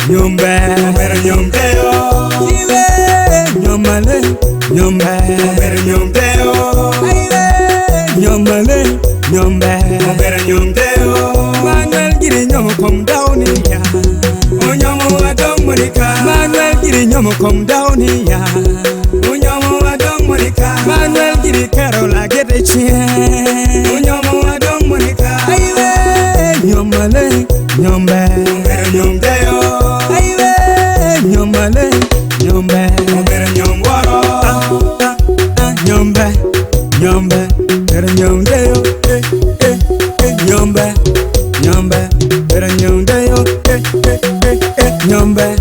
nyombe, Mobere nyomdeo, iwe, nyomale, nyombe, mobere nyomdeo, nyomale, nyombe, mobere nyomdeo, Manuel giri nyomo kom dawni ya, onyomo adong monika, Manuel giri nyomo kom dawni ya, onyomo adong monika, Manuel giri Carola gete chie, onyomo adong monika, iwe, nyomale, nyombe, mobere nyomdeo, iwe, nyomale, nyombe, mobere nyomwaro, nyombe, nyombe, pero nyombe yo, nyombe, nyombe, pero nyombe yo, nyombe,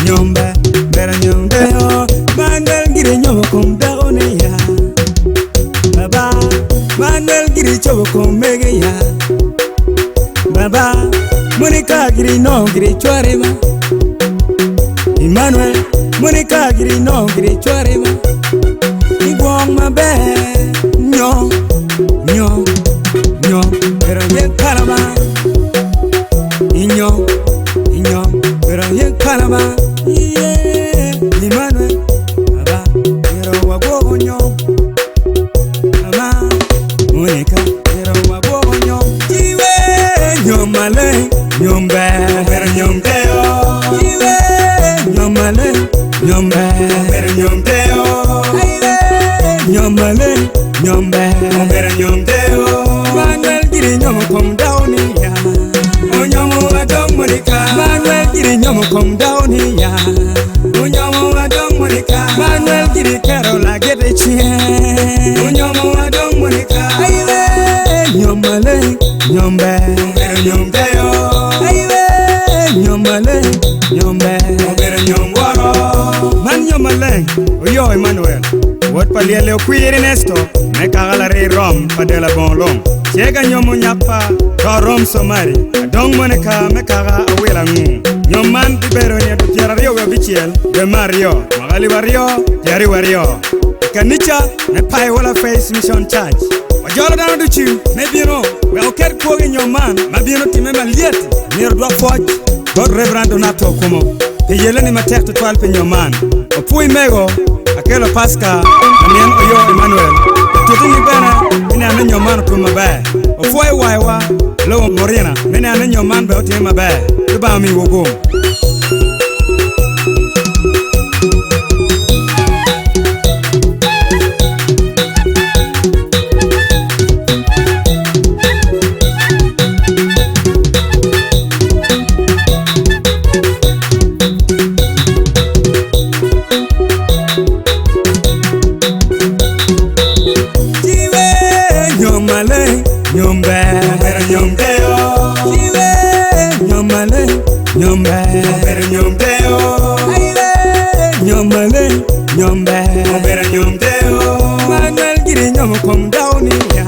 nyombe, pero nyombe yo. Manuel giri nyomo kom dawni ya, baba. Manuel giri chobo kom mege ya, baba. Monica giri no giri chware ma, Emmanuel. Monica giri no giri chware ma. Igwong mabe, nyo, nyo, nyo, pero ye kalama. Inyo, inyo, pero ye kalama. Yeah, Emmanuel, baba, pero wago nyo, mama, Monica, pero wago nyo. Iwe, nyomale, nyombe, mobere nyomdeo, iwe, nyomale, nyombe, mobere nyomdeo, nyomale, nyombe, mobere nyomdeo, Manuel giri nyomo kom dawni ya, onyomo adong monika, Manuel giri nyomo kom dawni ya, onyomo adong monika, Manuel giri Carola gete chie, onyomo adong monika, iwe, nyomale, nyombe, mobere nyomdeo, iwe, nyomale, nyombe, mobere nyomwaro, man nyomale, oyo Emmanuel, wot paliele okwiri nesto, me kagala re rom padela bon long, chega nyomo nyapa, ka rom somari, adong monika me kaga awela ngu, nyoman tibero ni adu tiara rio bichiel, de mario, magali wario, tiari wario, kanicha, me pai wala face mission charge, wajolo dano duchi, me bino, we oker koge nyoman, ma bino time maliet, nir dwa foj, God Reverend Donato Kumo, pe yele ni matek tutwal pe nyoman, opui mego, akelo paska, amien oyo Emmanuel, tutu ni bena, ina ane nyoman tu mabe, ofuai waiwa, lo morina, mene ane nyoman be oti mabe, tuba mi wogum. nyomale, nyombe, Mobere nyomdeo, iwe, nyomale, nyombe, mobere nyomdeo, iwe, nyomale, nyombe, mobere nyomdeo, Manuel giri nyomo kom dawni ya,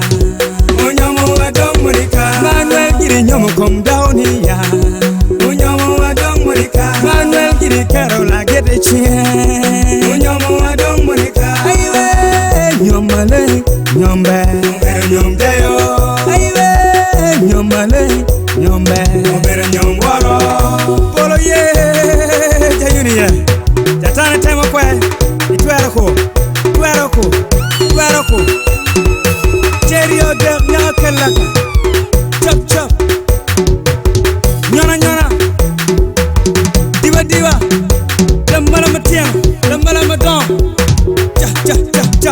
onyomo adong monika, Manuel giri nyomo kom dawni ya, onyomo adong monika, Manuel giri Carola gete chie, onyomo adong monika, iwe, nyomale, nyombe, mobere nyomdeo, iwe, nyomale, nyombe, mobere nyomwaro, polo ye, jayuni ye, jatane temo kwe, itwero ko, twero ko, twero ko, cherio dek nyakelaka, chop chop, nyona nyona, diva diva, lambala matien, lambala madon, cha cha cha cha,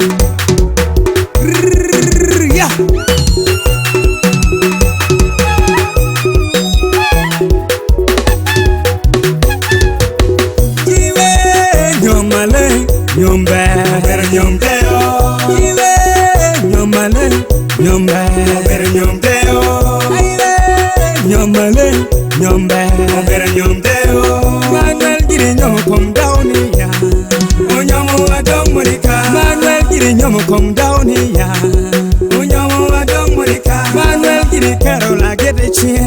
ya. Iwe, nyomale, nyombe, mobere nyomdeo, iwe, nyomale, nyombe, mobere nyomdeo, iwe, nyomale, nyombe, mobere nyomdeo, Manuel giri nyomo kom dawni ya, onyomo adong monika, Manuel giri nyomo kom dawni ya, onyomo adong monika, Manuel giri Carola gete chie,